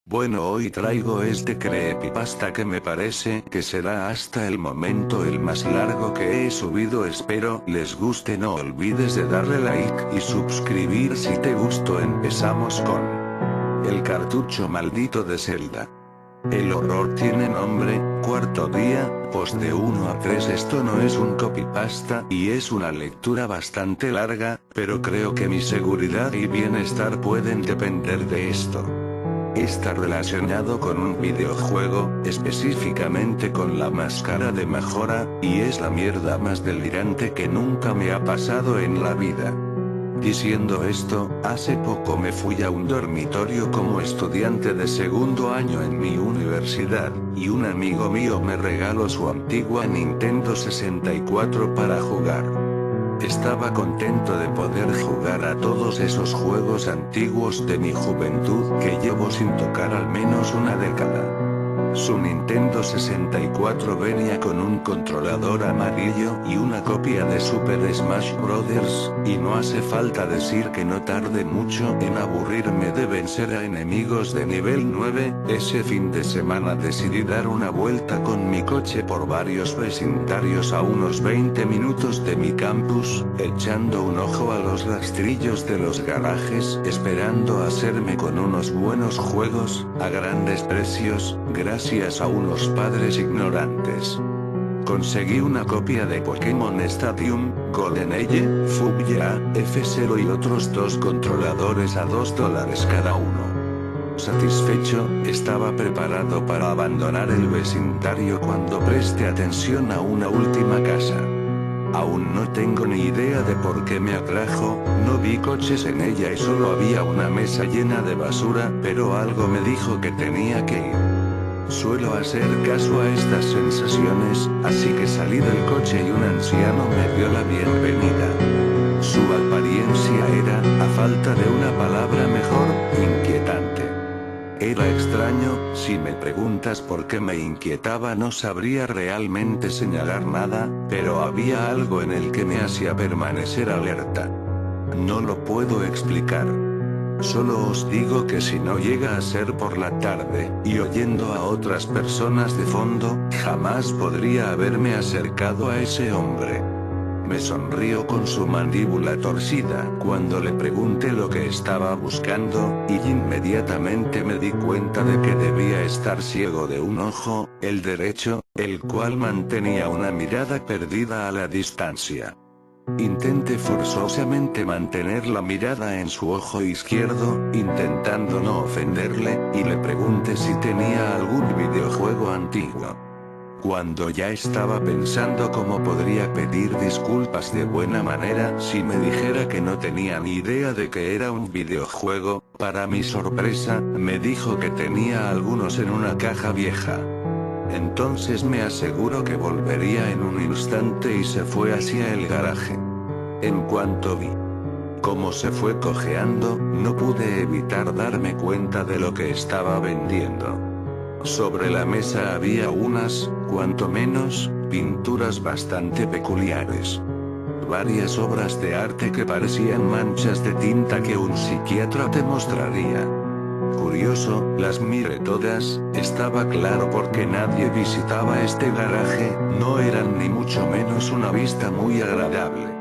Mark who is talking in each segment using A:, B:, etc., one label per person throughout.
A: Bueno, hoy traigo este creepypasta que me parece que será hasta el momento el más largo que he subido. Espero les guste. No olvides de darle like y suscribir si te gustó. Empezamos con el cartucho maldito de Zelda. El horror tiene nombre, cuarto día, post de 1 a 3. Esto no es un copypasta y es una lectura bastante larga, pero creo que mi seguridad y bienestar pueden depender de esto. Está relacionado con un videojuego, específicamente con la máscara de Majora, y es la mierda más delirante que nunca me ha pasado en la vida. Diciendo esto, hace poco me fui a un dormitorio como estudiante de segundo año en mi universidad, y un amigo mío me regaló su antigua Nintendo 64 para jugar. Estaba contento de poder jugar a todos esos juegos antiguos de mi juventud que llevo sin tocar al menos una década. Su Nintendo 64 venía con un controlador amarillo y una copia de Super Smash Bros., y no hace falta decir que no tardé mucho en aburrirme de vencer a enemigos de nivel 9, ese fin de semana decidí dar una vuelta con mi coche por varios vecindarios a unos 20 minutos de mi campus, echando un ojo a los rastrillos de los garajes, esperando hacerme con unos buenos juegos, a grandes precios, gracias a unos padres ignorantes. Conseguí una copia de Pokémon Stadium, GoldenEye, Fugia, F0 y otros dos controladores a $2 cada uno. Satisfecho, estaba preparado para abandonar el vecindario cuando presté atención a una última casa. Aún no tengo ni idea de por qué me atrajo, no vi coches en ella y solo había una mesa llena de basura, pero algo me dijo que tenía que ir. Suelo hacer caso a estas sensaciones, así que salí del coche y un anciano me dio la bienvenida. Su apariencia era, a falta de una palabra mejor, inquietante. Era extraño. Si me preguntas por qué me inquietaba no sabría realmente señalar nada, pero había algo en el que me hacía permanecer alerta. No lo puedo explicar. Solo os digo que si no llega a ser por la tarde, y oyendo a otras personas de fondo, jamás podría haberme acercado a ese hombre. Me sonrió con su mandíbula torcida cuando le pregunté lo que estaba buscando, y inmediatamente me di cuenta de que debía estar ciego de un ojo, el derecho, el cual mantenía una mirada perdida a la distancia. Intenté forzosamente mantener la mirada en su ojo izquierdo, intentando no ofenderle, y le pregunté si tenía algún videojuego antiguo. Cuando ya estaba pensando cómo podría pedir disculpas de buena manera si me dijera que no tenía ni idea de que era un videojuego, para mi sorpresa, me dijo que tenía algunos en una caja vieja. Entonces me aseguró que volvería en un instante y se fue hacia el garaje. En cuanto vi cómo se fue cojeando, no pude evitar darme cuenta de lo que estaba vendiendo. Sobre la mesa había unas, cuanto menos, pinturas bastante peculiares. Varias obras de arte que parecían manchas de tinta que un psiquiatra te mostraría. Curioso, las miré todas, estaba claro porque nadie visitaba este garaje, no eran ni mucho menos una vista muy agradable.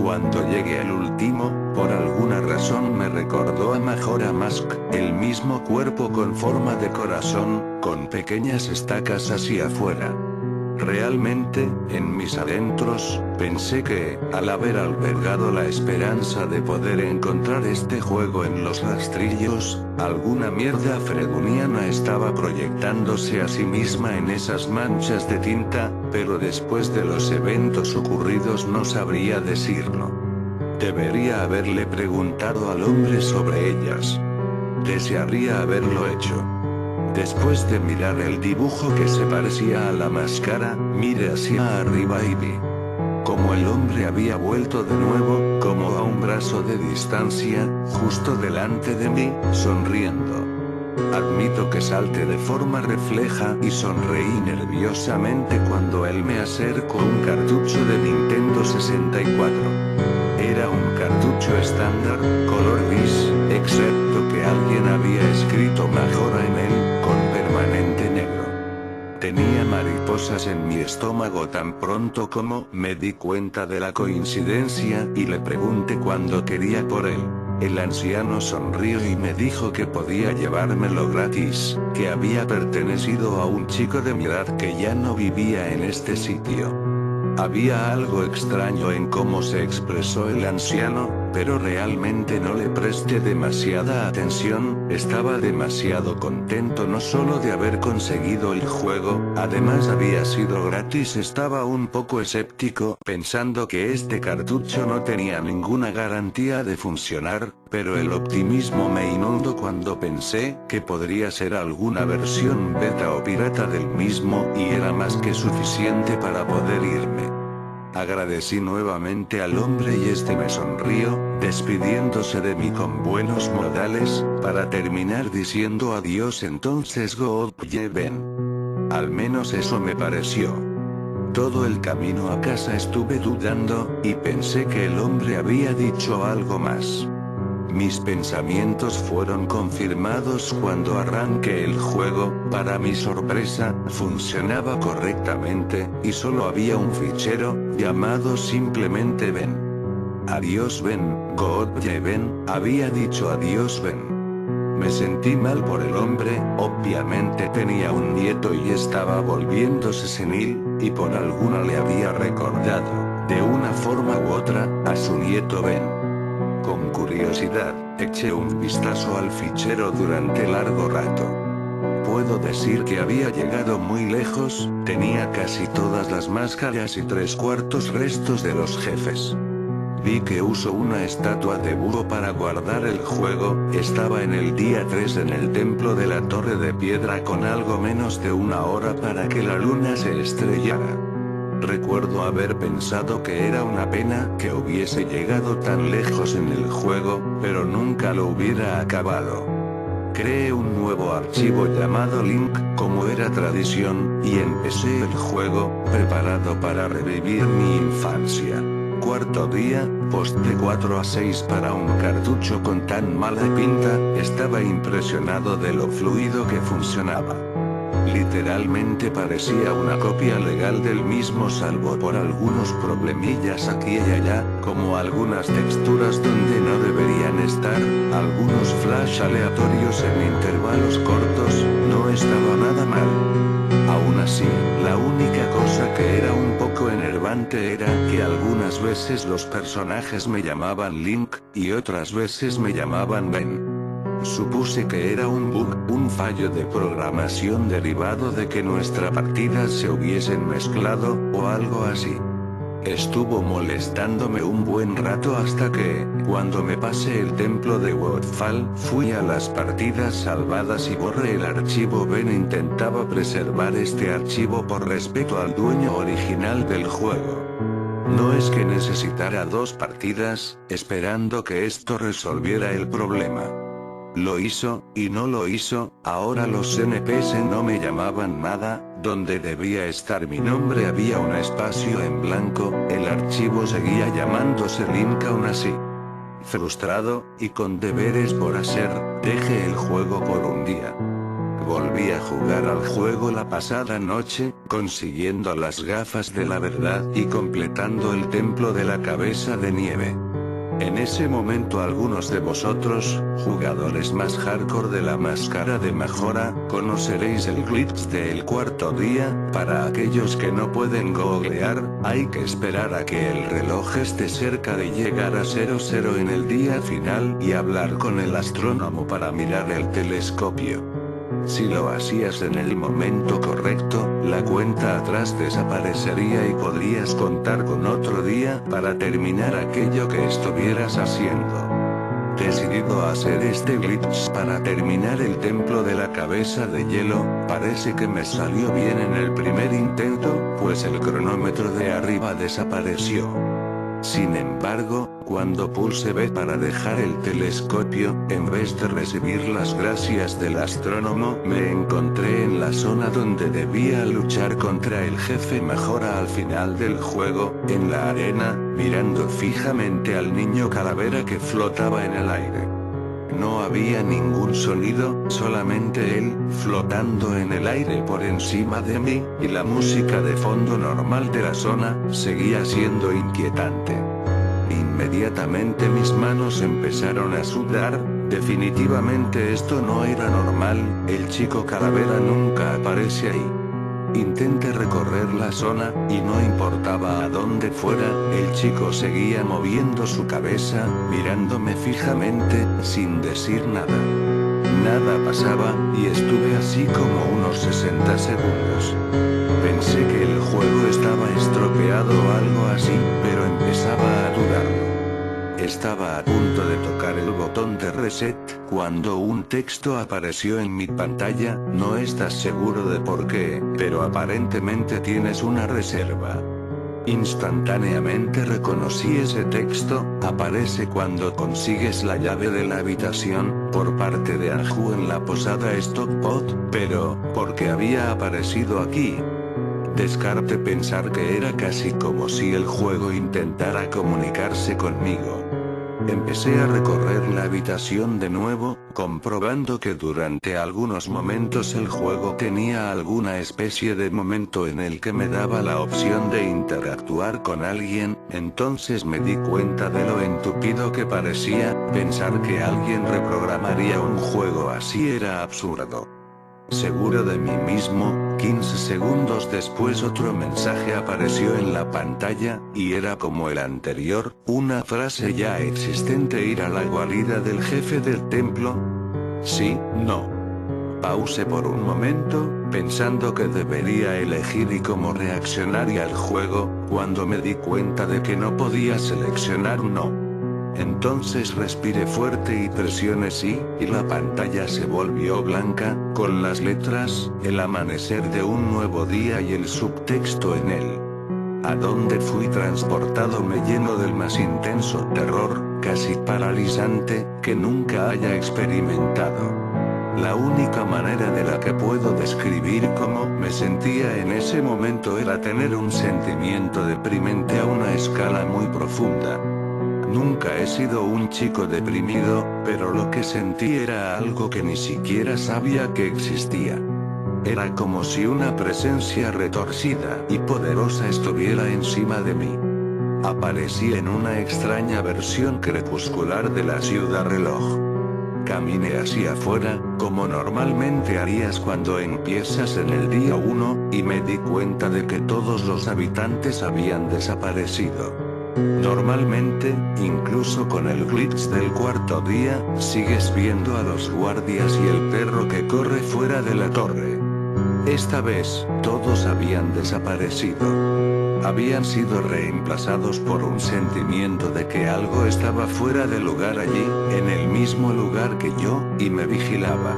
A: Cuando llegué al último, por alguna razón me recordó a Majora Mask, el mismo cuerpo con forma de corazón, con pequeñas estacas hacia afuera. Realmente, en mis adentros, pensé que, al haber albergado la esperanza de poder encontrar este juego en los rastrillos, alguna mierda freduniana estaba proyectándose a sí misma en esas manchas de tinta, pero después de los eventos ocurridos no sabría decirlo. Debería haberle preguntado al hombre sobre ellas. Desearía haberlo hecho. Después de mirar el dibujo que se parecía a la máscara, miré hacia arriba y vi como el hombre había vuelto de nuevo, como a un brazo de distancia, justo delante de mí, sonriendo. Admito que salté de forma refleja y sonreí nerviosamente cuando él me acercó un cartucho de Nintendo 64. Era un cartucho estándar, color gris, excepto que alguien había escrito Majora en mariposas en mi estómago tan pronto como me di cuenta de la coincidencia y le pregunté cuándo quería por él. El anciano sonrió y me dijo que podía llevármelo gratis, que había pertenecido a un chico de mi edad que ya no vivía en este sitio. Había algo extraño en cómo se expresó el anciano, pero realmente no le presté demasiada atención. Estaba demasiado contento no solo de haber conseguido el juego, además había sido gratis. Estaba un poco escéptico, pensando que este cartucho no tenía ninguna garantía de funcionar, pero el optimismo me inundó cuando pensé que podría ser alguna versión beta o pirata del mismo, y era más que suficiente para poder irme. Agradecí nuevamente al hombre y este me sonrió, despidiéndose de mí con buenos modales, para terminar diciendo adiós. Entonces God lleven. Al menos eso me pareció. Todo el camino a casa estuve dudando, y pensé que el hombre había dicho algo más. Mis pensamientos fueron confirmados cuando arranqué el juego. Para mi sorpresa, funcionaba correctamente, y solo había un fichero, llamado simplemente Ben. Adiós Ben, Godye Ben, había dicho adiós Ben. Me sentí mal por el hombre, obviamente tenía un nieto y estaba volviéndose senil, y por alguna le había recordado, de una forma u otra, a su nieto Ben. Con curiosidad, eché un vistazo al fichero durante largo rato. Puedo decir que había llegado muy lejos, tenía casi todas las máscaras y 3/4 restos de los jefes. Vi que usó una estatua de búho para guardar el juego. Estaba en el día 3 en el templo de la Torre de Piedra con algo menos de una hora para que la luna se estrellara. Recuerdo haber pensado que era una pena que hubiese llegado tan lejos en el juego, pero nunca lo hubiera acabado. Creé un nuevo archivo llamado Link, como era tradición, y empecé el juego, preparado para revivir mi infancia. Cuarto día, post de 4 a 6 para un cartucho con tan mala pinta. Estaba impresionado de lo fluido que funcionaba. Literalmente parecía una copia legal del mismo, salvo por algunos problemillas aquí y allá, como algunas texturas donde no deberían estar, algunos flash aleatorios en intervalos cortos. No estaba nada mal. Aún así, la única cosa que era un poco enervante era que algunas veces los personajes me llamaban Link, y otras veces me llamaban Ben. Supuse que era un bug, un fallo de programación derivado de que nuestras partidas se hubiesen mezclado, o algo así. Estuvo molestándome un buen rato hasta que, cuando me pasé el templo de Woodfall, fui a las partidas salvadas y borré el archivo. Ben intentaba preservar este archivo por respeto al dueño original del juego. No es que necesitara 2 partidas, esperando que esto resolviera el problema. Lo hizo, y no lo hizo. Ahora los NPC no me llamaban nada. Donde debía estar mi nombre había un espacio en blanco. El archivo seguía llamándose Link aún así. Frustrado, y con deberes por hacer, dejé el juego por un día. Volví a jugar al juego la pasada noche, consiguiendo las gafas de la verdad y completando el templo de la cabeza de nieve. En ese momento algunos de vosotros, jugadores más hardcore de la máscara de Majora, conoceréis el glitch del 4.º día. Para aquellos que no pueden googlear, hay que esperar a que el reloj esté cerca de llegar a 00 en el día final y hablar con el astrónomo para mirar el telescopio. Si lo hacías en el momento correcto, la cuenta atrás desaparecería y podrías contar con otro día para terminar aquello que estuvieras haciendo. Decidido a hacer este glitch para terminar el templo de la cabeza de hielo. Parece que me salió bien en el primer intento, pues el cronómetro de arriba desapareció. Sin embargo, cuando pulse B para dejar el telescopio, en vez de recibir las gracias del astrónomo, me encontré en la zona donde debía luchar contra el jefe Majora al final del juego, en la arena, mirando fijamente al niño calavera que flotaba en el aire. No había ningún sonido, solamente él, flotando en el aire por encima de mí, y la música de fondo normal de la zona, seguía siendo inquietante. Inmediatamente mis manos empezaron a sudar. Definitivamente esto no era normal, el chico calavera nunca aparece ahí. Intenté recorrer la zona, y no importaba a dónde fuera, el chico seguía moviendo su cabeza, mirándome fijamente, sin decir nada. Nada pasaba, y estuve así como unos 60 segundos. Pensé que el juego estaba estropeado o algo así, pero empezaba a dudarlo. Estaba a punto de tocar el botón de reset, cuando un texto apareció en mi pantalla: no estás seguro de por qué, pero aparentemente tienes una reserva. Instantáneamente reconocí ese texto. Aparece cuando consigues la llave de la habitación, por parte de Anju en la posada Stockpot, pero, ¿por qué había aparecido aquí? Descarté pensar que era casi como si el juego intentara comunicarse conmigo. Empecé a recorrer la habitación de nuevo, comprobando que durante algunos momentos el juego tenía alguna especie de momento en el que me daba la opción de interactuar con alguien. Entonces me di cuenta de lo entupido que parecía. Pensar que alguien reprogramaría un juego así era absurdo. Seguro de mí mismo, 15 segundos después otro mensaje apareció en la pantalla, y era como el anterior, una frase ya existente: ir a la guarida del jefe del templo. Sí, no. Pausé por un momento, pensando que debería elegir y cómo reaccionaría el juego, cuando me di cuenta de que no podía seleccionar un no. Entonces respiré fuerte y presioné sí, y la pantalla se volvió blanca, con las letras, el amanecer de un nuevo día y el subtexto en él. A donde fui transportado me llenó del más intenso terror, casi paralizante, que nunca haya experimentado. La única manera de la que puedo describir cómo me sentía en ese momento era tener un sentimiento deprimente a una escala muy profunda. Nunca he sido un chico deprimido, pero lo que sentí era algo que ni siquiera sabía que existía. Era como si una presencia retorcida y poderosa estuviera encima de mí. Aparecí en una extraña versión crepuscular de la ciudad reloj. Caminé hacia afuera, como normalmente harías cuando empiezas en el día 1, y me di cuenta de que todos los habitantes habían desaparecido. Normalmente, incluso con el glitch del cuarto día, sigues viendo a los guardias y el perro que corre fuera de la torre. Esta vez, todos habían desaparecido. Habían sido reemplazados por un sentimiento de que algo estaba fuera de lugar allí, en el mismo lugar que yo, y me vigilaba.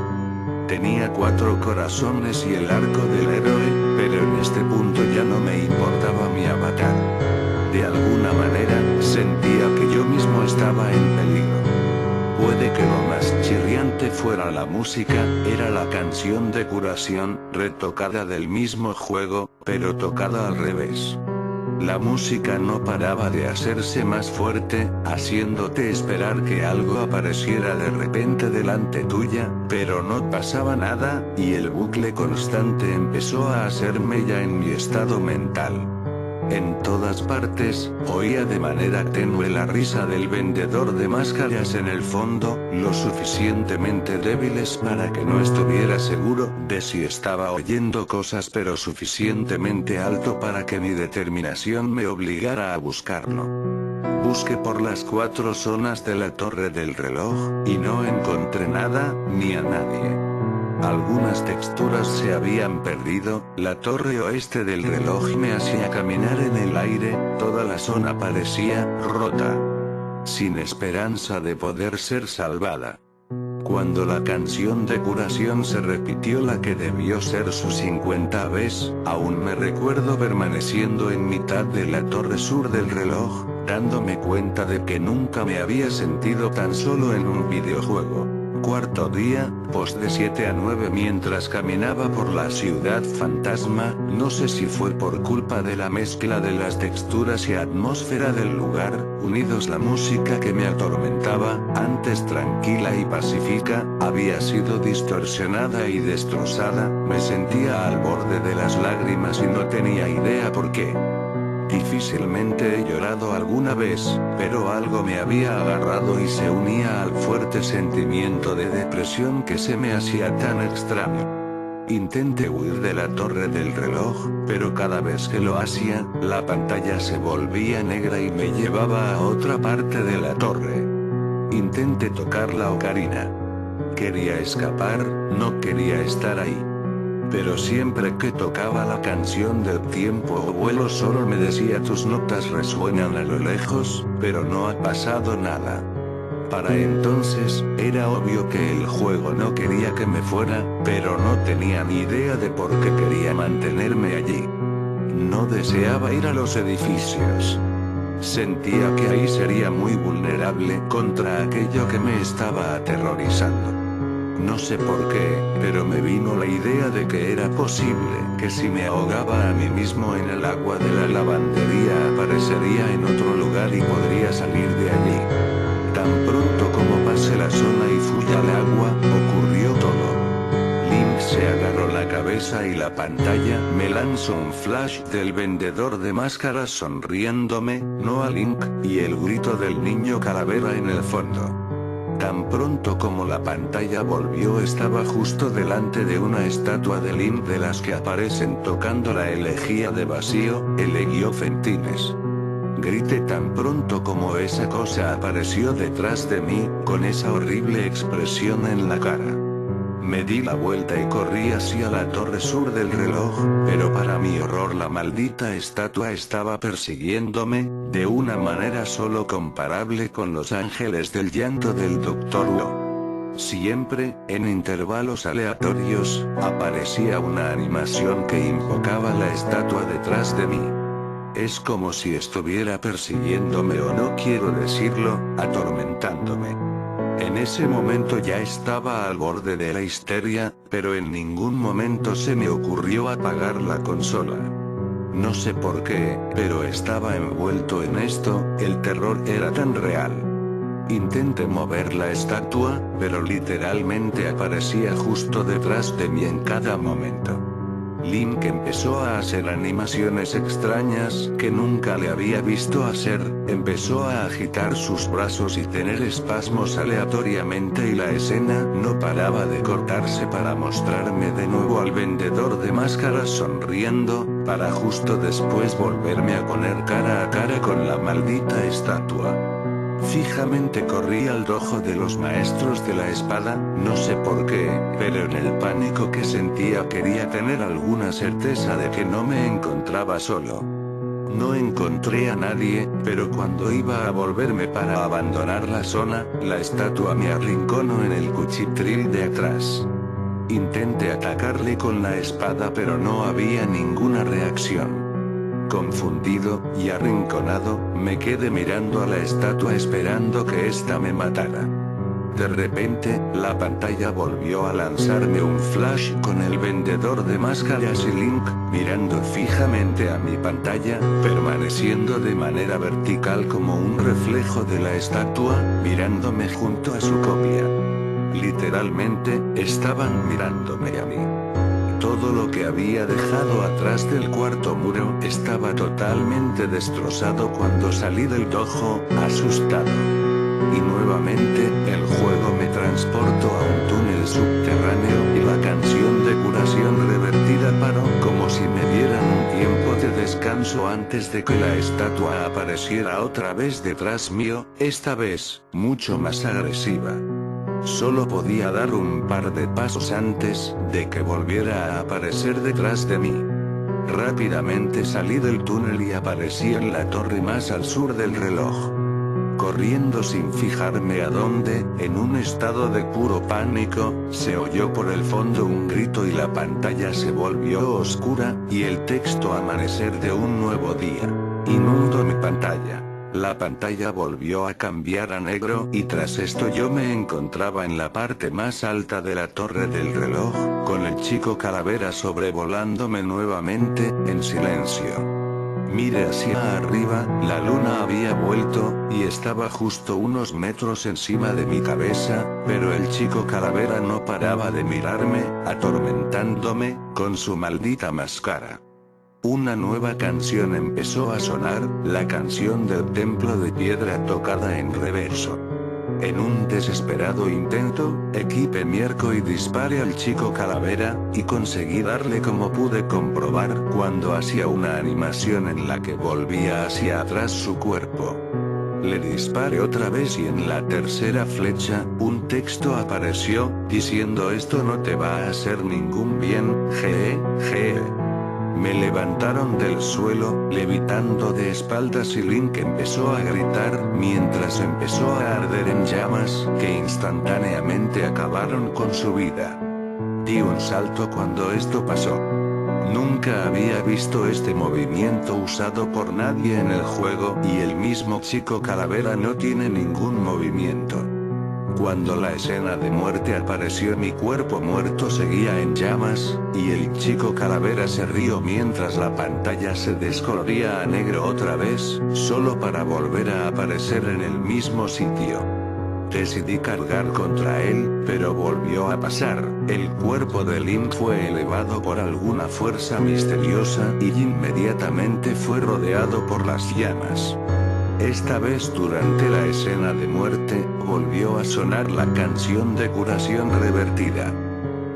A: Tenía 4 corazones y el arco del héroe, pero en este punto ya no me importaba mi avatar. De alguna manera, sentía que yo mismo estaba en peligro. Puede que lo más chirriante fuera la música, era la canción de curación, retocada del mismo juego, pero tocada al revés. La música no paraba de hacerse más fuerte, haciéndote esperar que algo apareciera de repente delante tuya, pero no pasaba nada, y el bucle constante empezó a hacerme ya en mi estado mental. En todas partes, oía de manera tenue la risa del vendedor de máscaras en el fondo, lo suficientemente débiles para que no estuviera seguro de si estaba oyendo cosas, pero suficientemente alto para que mi determinación me obligara a buscarlo. Busqué por las 4 zonas de la torre del reloj, y no encontré nada, ni a nadie. Algunas texturas se habían perdido, la torre oeste del reloj me hacía caminar en el aire, toda la zona parecía rota, sin esperanza de poder ser salvada. Cuando la canción de curación se repitió, la que debió ser su 50ª vez, aún me recuerdo permaneciendo en mitad de la torre sur del reloj, dándome cuenta de que nunca me había sentido tan solo en un videojuego. cuarto día, post de 7 a 9 mientras caminaba por la ciudad fantasma, no sé si fue por culpa de la mezcla de las texturas y atmósfera del lugar, unidos la música que me atormentaba, antes tranquila y pacífica, había sido distorsionada y destrozada, me sentía al borde de las lágrimas y no tenía idea por qué. Difícilmente he llorado alguna vez, pero algo me había agarrado y se unía al fuerte sentimiento de depresión que se me hacía tan extraño. Intenté huir de la torre del reloj, pero cada vez que lo hacía, la pantalla se volvía negra y me llevaba a otra parte de la torre. Intenté tocar la ocarina. Quería escapar, no quería estar ahí. Pero siempre que tocaba la canción del tiempo o vuelo solo me decía tus notas resuenan a lo lejos, pero no ha pasado nada. Para entonces, era obvio que el juego no quería que me fuera, pero no tenía ni idea de por qué quería mantenerme allí. No deseaba ir a los edificios. Sentía que ahí sería muy vulnerable contra aquello que me estaba aterrorizando. No sé por qué, pero me vino la idea de que era posible que si me ahogaba a mí mismo en el agua de la lavandería aparecería en otro lugar y podría salir de allí. Tan pronto como pasé la zona y fui al agua, ocurrió todo. Link se agarró la cabeza y la pantalla me lanzó un flash del vendedor de máscaras sonriéndome, no a Link, y el grito del niño calavera en el fondo. Tan pronto como la pantalla volvió estaba justo delante de una estatua de Link de las que aparecen tocando la elegía de Vacío, Elegio Fentines. Grité tan pronto como esa cosa apareció detrás de mí, con esa horrible expresión en la cara. Me di la vuelta y corrí hacia la torre sur del reloj, pero para mi horror la maldita estatua estaba persiguiéndome, de una manera solo comparable con los ángeles del llanto del Dr. Wu. Siempre, en intervalos aleatorios, aparecía una animación que invocaba la estatua detrás de mí. Es como si estuviera persiguiéndome o no quiero decirlo, atormentándome. En ese momento ya estaba al borde de la histeria, pero en ningún momento se me ocurrió apagar la consola. No sé por qué, pero estaba envuelto en esto, el terror era tan real. Intenté mover la estatua, pero literalmente aparecía justo detrás de mí en cada momento. Link empezó a hacer animaciones extrañas que nunca le había visto hacer, empezó a agitar sus brazos y tener espasmos aleatoriamente y la escena no paraba de cortarse para mostrarme de nuevo al vendedor de máscaras sonriendo, para justo después volverme a poner cara a cara con la maldita estatua. Fijamente corrí al dojo de los maestros de la espada, no sé por qué, pero en el pánico que sentía quería tener alguna certeza de que no me encontraba solo. No encontré a nadie, pero cuando iba a volverme para abandonar la zona, la estatua me arrinconó en el cuchitril de atrás. Intenté atacarle con la espada pero no había ninguna reacción. Confundido y arrinconado, me quedé mirando a la estatua esperando que ésta me matara. De repente, la pantalla volvió a lanzarme un flash con el vendedor de máscaras y Link, mirando fijamente a mi pantalla, permaneciendo de manera vertical como un reflejo de la estatua, mirándome junto a su copia. Literalmente, estaban mirándome a mí. Todo lo que había dejado atrás del cuarto muro estaba totalmente destrozado cuando salí del dojo, asustado. Y nuevamente, el juego me transportó a un túnel subterráneo y la canción de curación revertida paró como si me dieran un tiempo de descanso antes de que la estatua apareciera otra vez detrás mío, esta vez, mucho más agresiva. Solo podía dar un par de pasos antes de que volviera a aparecer detrás de mí. Rápidamente salí del túnel y aparecí en la torre más al sur del reloj. Corriendo sin fijarme a dónde, en un estado de puro pánico, se oyó por el fondo un grito y la pantalla se volvió oscura, y el texto amanecer de un nuevo día. Inundó mi pantalla. La pantalla volvió a cambiar a negro y tras esto yo me encontraba en la parte más alta de la torre del reloj, con el chico calavera sobrevolándome nuevamente, en silencio. Miré hacia arriba, la luna había vuelto, y estaba justo unos metros encima de mi cabeza, pero el chico calavera no paraba de mirarme, atormentándome, con su maldita máscara. Una nueva canción empezó a sonar, la canción del templo de piedra tocada en reverso. En un desesperado intento, equipé mi arco y disparé al chico calavera, y conseguí darle como pude comprobar cuando hacía una animación en la que volvía hacia atrás su cuerpo. Le disparé otra vez y en la tercera flecha, un texto apareció, diciendo esto no te va a hacer ningún bien, je. Me levantaron del suelo, levitando de espaldas y Link empezó a gritar, mientras empezó a arder en llamas, que instantáneamente acabaron con su vida. Di un salto cuando esto pasó. Nunca había visto este movimiento usado por nadie en el juego, y el mismo chico calavera no tiene ningún movimiento. Cuando la escena de muerte apareció mi cuerpo muerto seguía en llamas, y el chico calavera se rió mientras la pantalla se descoloría a negro otra vez, solo para volver a aparecer en el mismo sitio. Decidí cargar contra él, pero volvió a pasar, el cuerpo de Link fue elevado por alguna fuerza misteriosa, y inmediatamente fue rodeado por las llamas. Esta vez durante la escena de muerte, volvió a sonar la canción de curación revertida.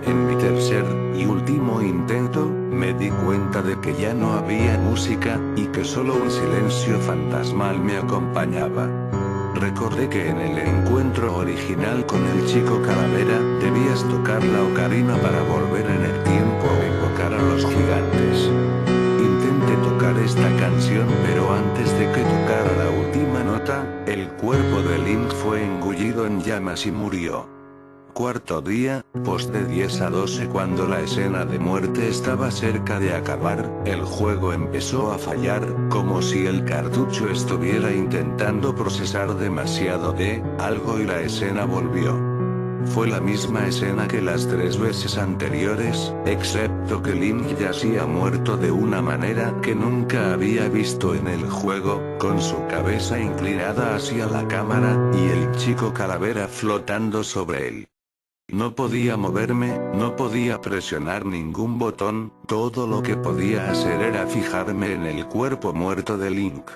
A: En mi tercer y último intento, me di cuenta de que ya no había música, y que solo un silencio fantasmal me acompañaba. Recordé que en el encuentro original con el chico calavera, debías tocar la ocarina para volver en el tiempo o invocar a los gigantes. Tocar esta canción pero antes de que tocara la última nota, el cuerpo de Link fue engullido en llamas y murió. Cuarto día, post de 10 a 12 cuando la escena de muerte estaba cerca de acabar, el juego empezó a fallar, como si el cartucho estuviera intentando procesar demasiado de algo y la escena volvió. Fue la misma escena que las 3 veces anteriores, excepto que Link yacía muerto de una manera que nunca había visto en el juego, con su cabeza inclinada hacia la cámara, y el chico calavera flotando sobre él. No podía moverme, no podía presionar ningún botón, todo lo que podía hacer era fijarme en el cuerpo muerto de Link.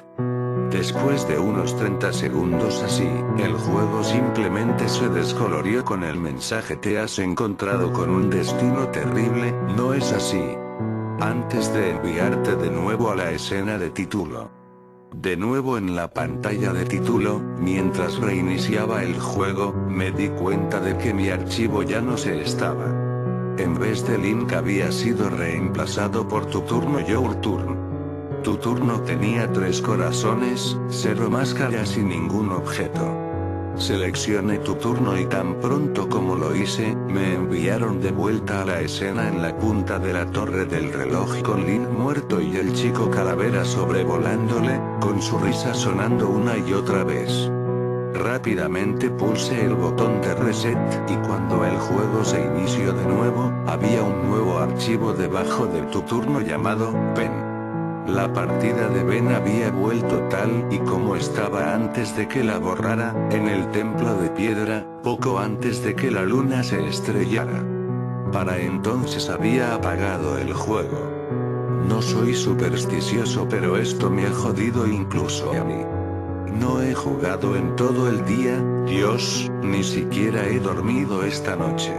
A: Después de unos 30 segundos así, el juego simplemente se descolorió con el mensaje te has encontrado con un destino terrible, ¿no es así? Antes de enviarte de nuevo a la escena de título. De nuevo en la pantalla de título, mientras reiniciaba el juego, me di cuenta de que mi archivo ya no se estaba. En vez de Link había sido reemplazado por tu turno Your Turn. Tu turno tenía 3 corazones, 0 máscaras y ningún objeto. Seleccioné tu turno y tan pronto como lo hice, me enviaron de vuelta a la escena en la punta de la torre del reloj con Link muerto y el chico calavera sobrevolándole, con su risa sonando una y otra vez. Rápidamente pulsé el botón de reset, y cuando el juego se inició de nuevo, había un nuevo archivo debajo de tu turno llamado PEN. La partida de Ben había vuelto tal y como estaba antes de que la borrara, en el templo de piedra, poco antes de que la luna se estrellara. Para entonces había apagado el juego. No soy supersticioso pero esto me ha jodido incluso a mí. No he jugado en todo el día, Dios, ni siquiera he dormido esta noche.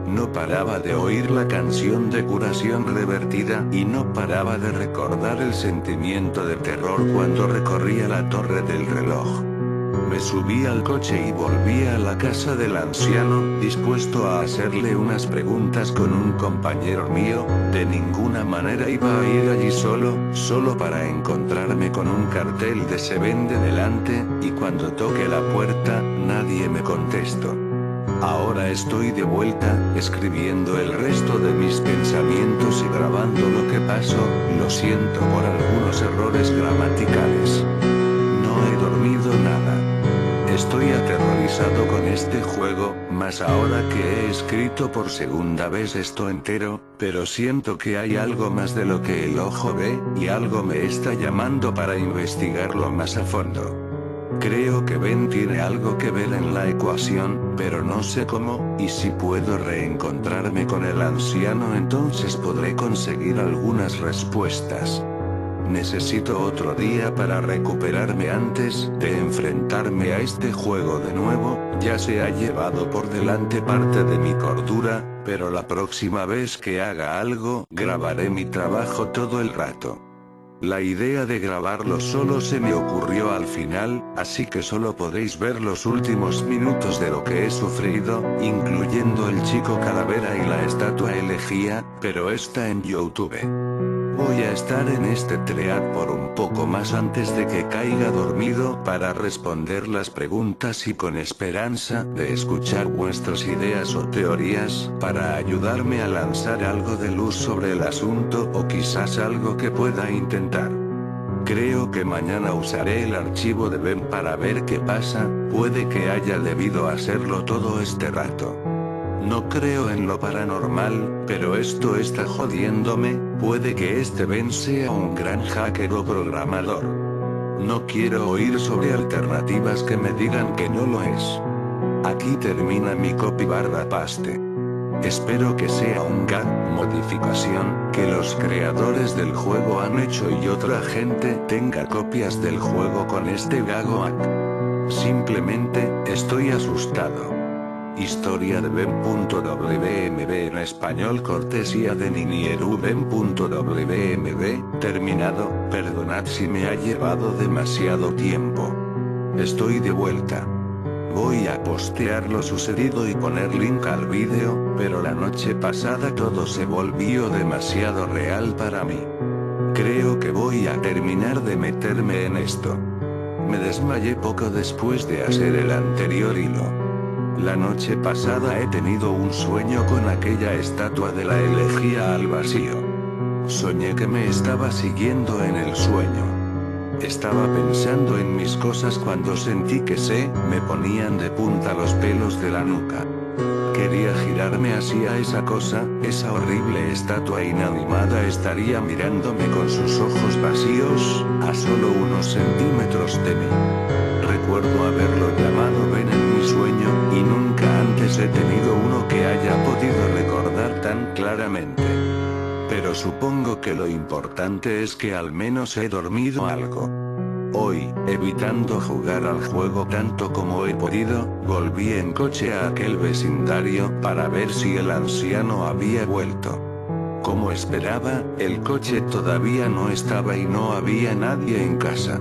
A: No paraba de oír la canción de curación revertida y no paraba de recordar el sentimiento de terror cuando recorría la torre del reloj. Me subí al coche y volví a la casa del anciano, dispuesto a hacerle unas preguntas con un compañero mío. De ninguna manera iba a ir allí solo para encontrarme con un cartel de se vende delante, y cuando toqué la puerta, nadie me contestó. Ahora estoy de vuelta, escribiendo el resto de mis pensamientos y grabando lo que pasó, lo siento por algunos errores gramaticales. No no he dormido nada. Estoy aterrorizado con este juego, más ahora que he escrito por segunda vez esto entero, pero siento que hay algo más de lo que el ojo ve, y algo me está llamando para investigarlo más a fondo. Creo que Ben tiene algo que ver en la ecuación, pero no sé cómo, y si puedo reencontrarme con el anciano entonces podré conseguir algunas respuestas. Necesito otro día para recuperarme antes de enfrentarme a este juego de nuevo. Ya se ha llevado por delante parte de mi cordura, pero la próxima vez que haga algo, grabaré mi trabajo todo el rato. La idea de grabarlo solo se me ocurrió al final, así que solo podéis ver los últimos minutos de lo que he sufrido, incluyendo el chico calavera y la estatua elegía, pero está en YouTube. Voy a estar en este thread por un poco más antes de que caiga dormido para responder las preguntas y con esperanza de escuchar vuestras ideas o teorías para ayudarme a lanzar algo de luz sobre el asunto o quizás algo que pueda intentar. Creo que mañana usaré el archivo de Ben para ver qué pasa, puede que haya debido hacerlo todo este rato. No creo en lo paranormal, pero esto está jodiéndome, puede que este Ben sea un gran hacker o programador. No quiero oír sobre alternativas que me digan que no lo es. Aquí termina mi copy barra paste. Espero que sea un gag, modificación, que los creadores del juego han hecho y otra gente tenga copias del juego con este gago hack. Simplemente, estoy asustado. Historia de Ben.wmb en español cortesía de ninieruben.wmb, terminado, perdonad si me ha llevado demasiado tiempo. Estoy de vuelta. Voy a postear lo sucedido y poner link al vídeo, pero la noche pasada todo se volvió demasiado real para mí. Creo que voy a terminar de meterme en esto. Me desmayé poco después de hacer el anterior hilo. La noche pasada he tenido un sueño con aquella estatua de la elegía al vacío. Soñé que me estaba siguiendo en el sueño. Estaba pensando en mis cosas cuando sentí que me ponían de punta los pelos de la nuca. Quería girarme hacia esa cosa, esa horrible estatua inanimada estaría mirándome con sus ojos vacíos, a solo unos centímetros de mí. Recuerdo haberlo llamado Ben en mi sueño, y nunca antes he tenido uno que haya podido recordar tan claramente. Pero supongo que lo importante es que al menos he dormido algo. Hoy, evitando jugar al juego tanto como he podido, volví en coche a aquel vecindario para ver si el anciano había vuelto. Como esperaba, el coche todavía no estaba y no había nadie en casa.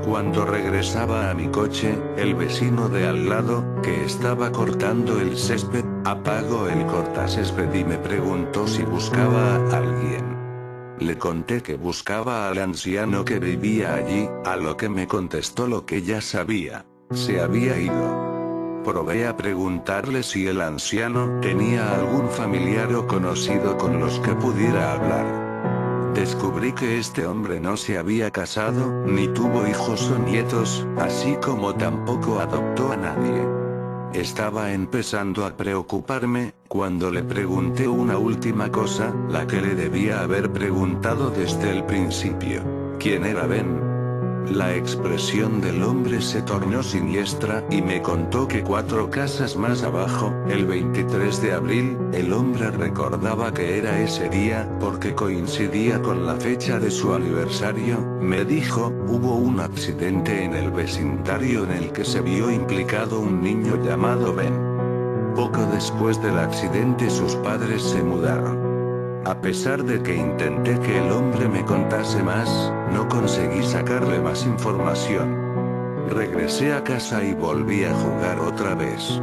A: Cuando regresaba a mi coche, el vecino de al lado, que estaba cortando el césped, apagó el cortacésped y me preguntó si buscaba a alguien. Le conté que buscaba al anciano que vivía allí, a lo que me contestó lo que ya sabía. Se había ido. Probé a preguntarle si el anciano tenía algún familiar o conocido con los que pudiera hablar. Descubrí que este hombre no se había casado, ni tuvo hijos o nietos, así como tampoco adoptó a nadie. Estaba empezando a preocuparme, cuando le pregunté una última cosa, la que le debía haber preguntado desde el principio. ¿Quién era Ben? La expresión del hombre se tornó siniestra y me contó que 4 casas más abajo, el 23 de abril, el hombre recordaba que era ese día, porque coincidía con la fecha de su aniversario. Me dijo, hubo un accidente en el vecindario en el que se vio implicado un niño llamado Ben. Poco después del accidente sus padres se mudaron. A pesar de que intenté que el hombre me contase más, no conseguí sacarle más información. Regresé a casa y volví a jugar otra vez.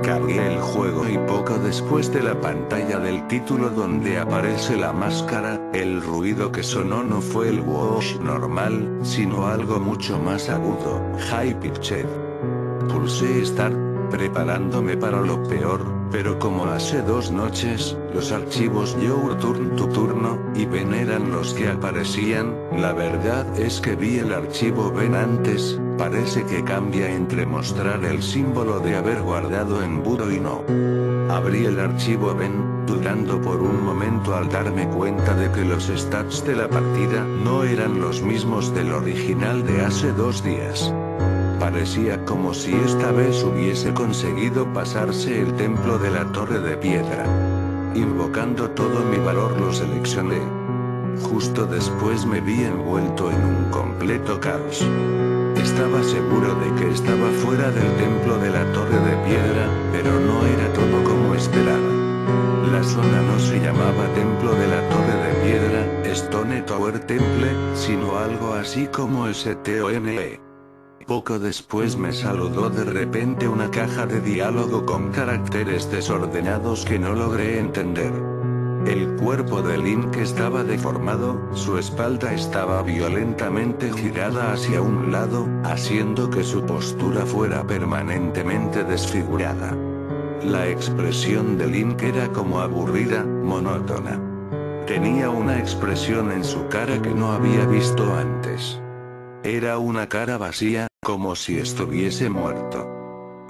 A: Cargué el juego y poco después de la pantalla del título donde aparece la máscara, el ruido que sonó no fue el whoosh normal, sino algo mucho más agudo, high pitched. Pulsé Start. preparándome para lo peor, pero como hace 2 noches, los archivos Your Turn to Turno, y Ben eran los que aparecían, la verdad es que vi el archivo Ben antes, parece que cambia entre mostrar el símbolo de haber guardado embudo y no. Abrí el archivo Ben, dudando por un momento al darme cuenta de que los stats de la partida no eran los mismos del original de hace 2 días. Parecía como si esta vez hubiese conseguido pasarse el templo de la torre de piedra. Invocando todo mi valor lo seleccioné. Justo después me vi envuelto en un completo caos. Estaba seguro de que estaba fuera del templo de la torre de piedra, pero no era todo como esperaba. La zona no se llamaba templo de la torre de piedra, Stone Tower Temple, sino algo así como STONE. Poco después me saludó de repente una caja de diálogo con caracteres desordenados que no logré entender. El cuerpo de Link estaba deformado, su espalda estaba violentamente girada hacia un lado, haciendo que su postura fuera permanentemente desfigurada. La expresión de Link era como aburrida, monótona. Tenía una expresión en su cara que no había visto antes. Era una cara vacía, como si estuviese muerto.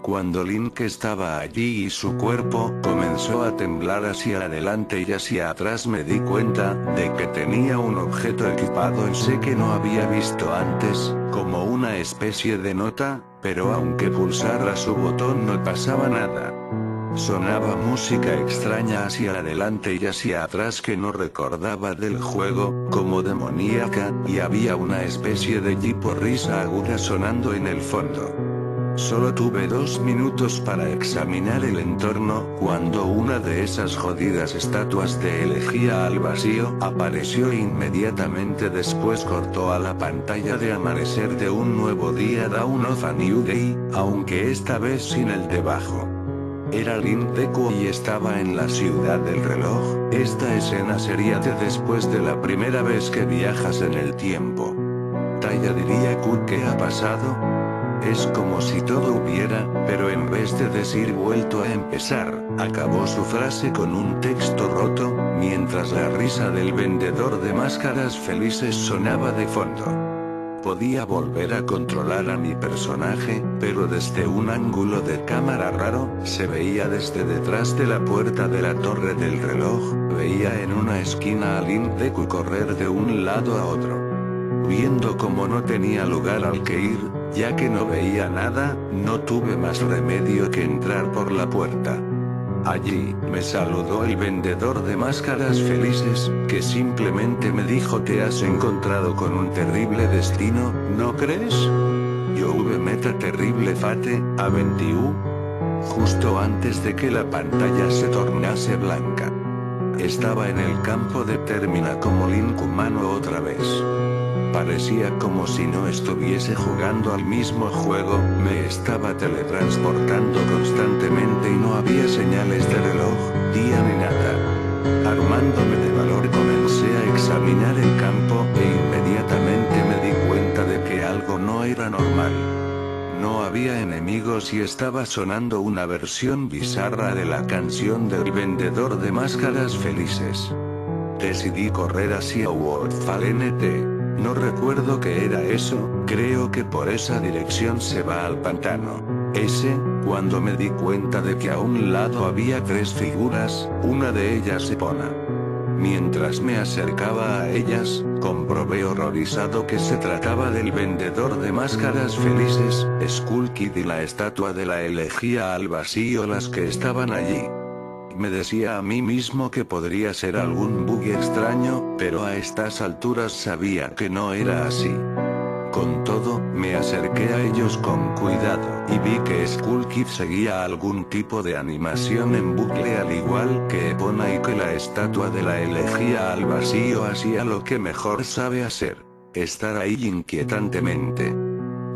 A: Cuando Link estaba allí y su cuerpo comenzó a temblar hacia adelante y hacia atrás, me di cuenta de que tenía un objeto equipado en sé que no había visto antes, como una especie de nota, pero aunque pulsara su botón no pasaba nada. Sonaba música extraña hacia adelante y hacia atrás que no recordaba del juego, como demoníaca, y había una especie de tipo risa aguda sonando en el fondo. Solo tuve 2 minutos para examinar el entorno, cuando una de esas jodidas estatuas de elegía al vacío apareció e inmediatamente después cortó a la pantalla de amanecer de un nuevo día, Dawn of a New Day, aunque esta vez sin el debajo. Era Link Deku y estaba en la ciudad del reloj. Esta escena sería de después de la primera vez que viajas en el tiempo. Taya diría: ¿qué ha pasado? Es como si todo hubiera, pero en vez de decir vuelto a empezar, acabó su frase con un texto roto, mientras la risa del vendedor de máscaras felices sonaba de fondo. Podía volver a controlar a mi personaje, pero desde un ángulo de cámara raro, se veía desde detrás de la puerta de la torre del reloj, veía en una esquina a Link Deku correr de un lado a otro. Viendo como no tenía lugar al que ir, ya que no veía nada, no tuve más remedio que entrar por la puerta. Allí, me saludó el vendedor de máscaras felices, que simplemente me dijo: te has encontrado con un terrible destino, ¿no crees? Yo meta terrible fate, a 21. Justo antes de que la pantalla se tornase blanca. Estaba en el campo de Termina como Link humano otra vez. Parecía como si no estuviese jugando al mismo juego, me estaba teletransportando constantemente y no había señales de reloj, día ni nada. Armándome de valor comencé a examinar el campo, e inmediatamente me di cuenta de que algo no era normal. No había enemigos y estaba sonando una versión bizarra de la canción del vendedor de máscaras felices. Decidí correr hacia Woodfall NT. No recuerdo qué era eso, creo que por esa dirección se va al pantano. Cuando me di cuenta de que a un lado había 3 figuras, una de ellas Epona. Mientras me acercaba a ellas, comprobé horrorizado que se trataba del vendedor de máscaras felices, Skull Kid y la estatua de la elegía al vacío las que estaban allí. Me decía a mí mismo que podría ser algún bug extraño, pero a estas alturas sabía que no era así. Con todo, me acerqué a ellos con cuidado, y vi que Skull Kid seguía algún tipo de animación en bucle al igual que Epona y que la estatua de la elegía al vacío hacía lo que mejor sabe hacer: estar ahí inquietantemente.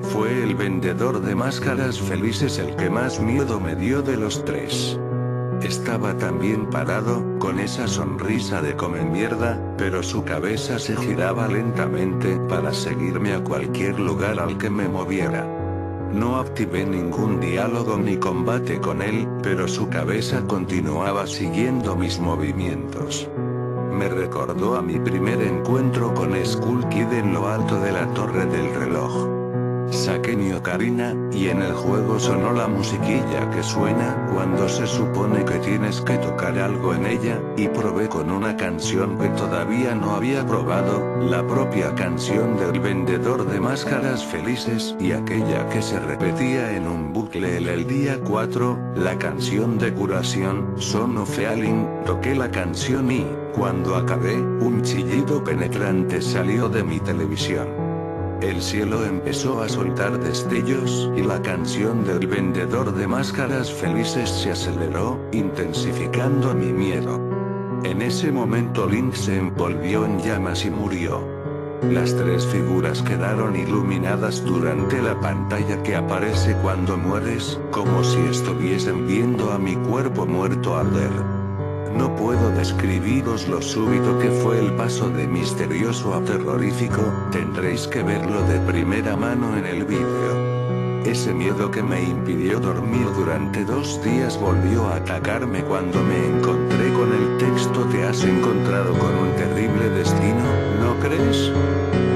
A: Fue el vendedor de máscaras felices el que más miedo me dio de los 3. Estaba también parado, con esa sonrisa de come mierda, pero su cabeza se giraba lentamente para seguirme a cualquier lugar al que me moviera. No activé ningún diálogo ni combate con él, pero su cabeza continuaba siguiendo mis movimientos. Me recordó a mi primer encuentro con Skull Kid en lo alto de la torre del reloj. Saqué mi ocarina, y en el juego sonó la musiquilla que suena cuando se supone que tienes que tocar algo en ella, y probé con una canción que todavía no había probado, la propia canción del vendedor de máscaras felices y aquella que se repetía en un bucle en el día 4, la canción de curación, Son of Feeling. Toqué la canción y, cuando acabé, un chillido penetrante salió de mi televisión. El cielo empezó a soltar destellos, y la canción del vendedor de máscaras felices se aceleró, intensificando mi miedo. En ese momento Link se envolvió en llamas y murió. Las tres figuras quedaron iluminadas durante la pantalla que aparece cuando mueres, como si estuviesen viendo a mi cuerpo muerto arder. No puedo describiros lo súbito que fue el paso de misterioso a terrorífico, tendréis que verlo de primera mano en el vídeo. Ese miedo que me impidió dormir durante 2 días volvió a atacarme cuando me encontré con el texto "Te has encontrado con un terrible destino, ¿no crees?".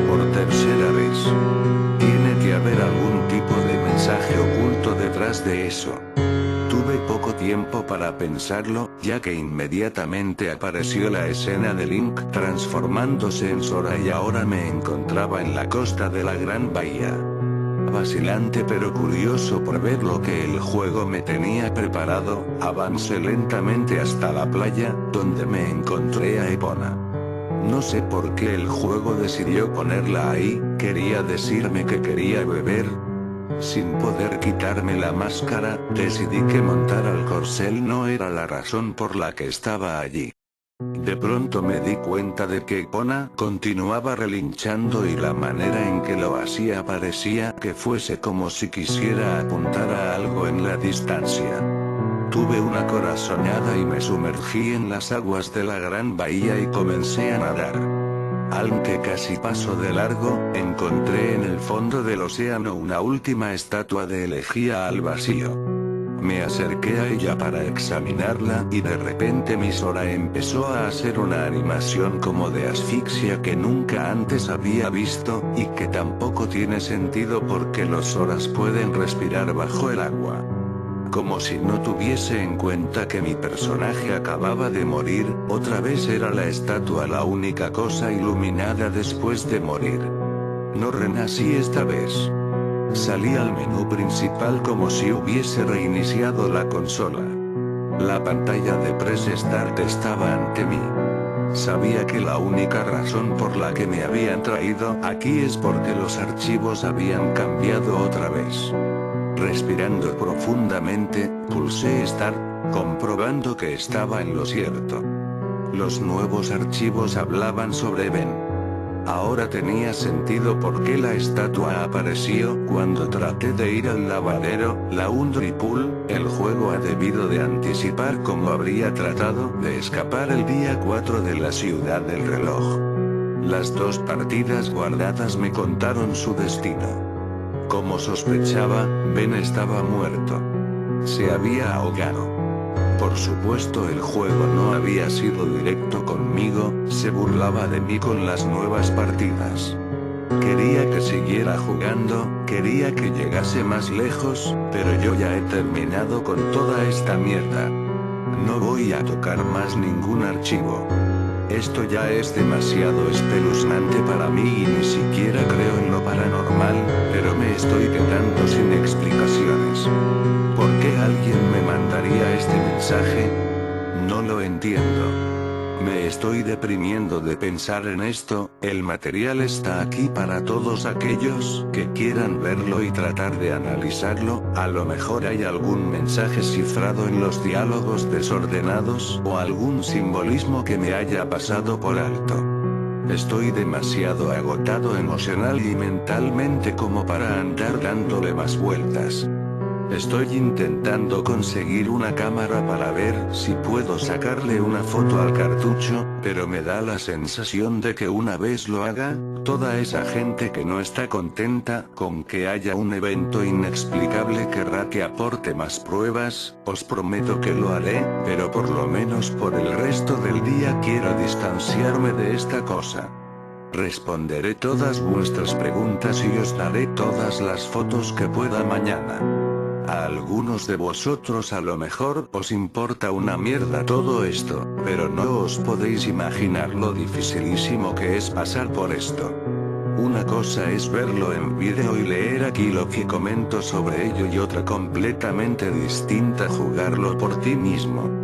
A: Por tercera vez. Tiene que haber algún tipo de mensaje oculto detrás de eso. Tuve poco tiempo para pensarlo, ya que inmediatamente apareció la escena de Link transformándose en Sora y ahora me encontraba en la costa de la Gran Bahía. Vacilante pero curioso por ver lo que el juego me tenía preparado, avancé lentamente hasta la playa, donde me encontré a Epona. No sé por qué el juego decidió ponerla ahí, quería decirme que quería beber. Sin poder quitarme la máscara, decidí que montar al corcel no era la razón por la que estaba allí. De pronto me di cuenta de que Epona continuaba relinchando y la manera en que lo hacía parecía que fuese como si quisiera apuntar a algo en la distancia. Tuve una corazonada y me sumergí en las aguas de la Gran Bahía y comencé a nadar. Aunque casi paso de largo, encontré en el fondo del océano una última estatua de elegía al vacío. Me acerqué a ella para examinarla y de repente mi Sora empezó a hacer una animación como de asfixia que nunca antes había visto, y que tampoco tiene sentido porque los Soras pueden respirar bajo el agua. Como si no tuviese en cuenta que mi personaje acababa de morir, otra vez era la estatua la única cosa iluminada después de morir. No renací esta vez. Salí al menú principal como si hubiese reiniciado la consola. La pantalla de Press Start estaba ante mí. Sabía que la única razón por la que me habían traído aquí es porque los archivos habían cambiado otra vez. Respirando profundamente, pulsé Start, comprobando que estaba en lo cierto. Los nuevos archivos hablaban sobre Ben. Ahora tenía sentido por qué la estatua apareció cuando traté de ir al lavadero. Laundry Pool. El juego ha debido de anticipar cómo habría tratado de escapar el día 4 de la ciudad del reloj. Las 2 partidas guardadas me contaron su destino. Como sospechaba, Ben estaba muerto. Se había ahogado. Por supuesto el juego no había sido directo conmigo, se burlaba de mí con las nuevas partidas. Quería que siguiera jugando, quería que llegase más lejos, pero yo ya he terminado con toda esta mierda. No voy a tocar más ningún archivo. Esto ya es demasiado espeluznante para mí y ni siquiera creo en lo paranormal, pero me estoy quedando sin explicaciones. ¿Por qué alguien me mandaría este mensaje? No lo entiendo. Me estoy deprimiendo de pensar en esto. El material está aquí para todos aquellos que quieran verlo y tratar de analizarlo. A lo mejor hay algún mensaje cifrado en los diálogos desordenados o algún simbolismo que me haya pasado por alto. Estoy demasiado agotado emocional y mentalmente como para andar dándole más vueltas. Estoy intentando conseguir una cámara para ver si puedo sacarle una foto al cartucho, pero me da la sensación de que una vez lo haga, toda esa gente que no está contenta con que haya un evento inexplicable querrá que aporte más pruebas. Os prometo que lo haré, pero por lo menos por el resto del día quiero distanciarme de esta cosa. Responderé todas vuestras preguntas y os daré todas las fotos que pueda mañana. A algunos de vosotros a lo mejor os importa una mierda todo esto, pero no os podéis imaginar lo dificilísimo que es pasar por esto. Una cosa es verlo en vídeo y leer aquí lo que comento sobre ello y otra completamente distinta jugarlo por ti mismo.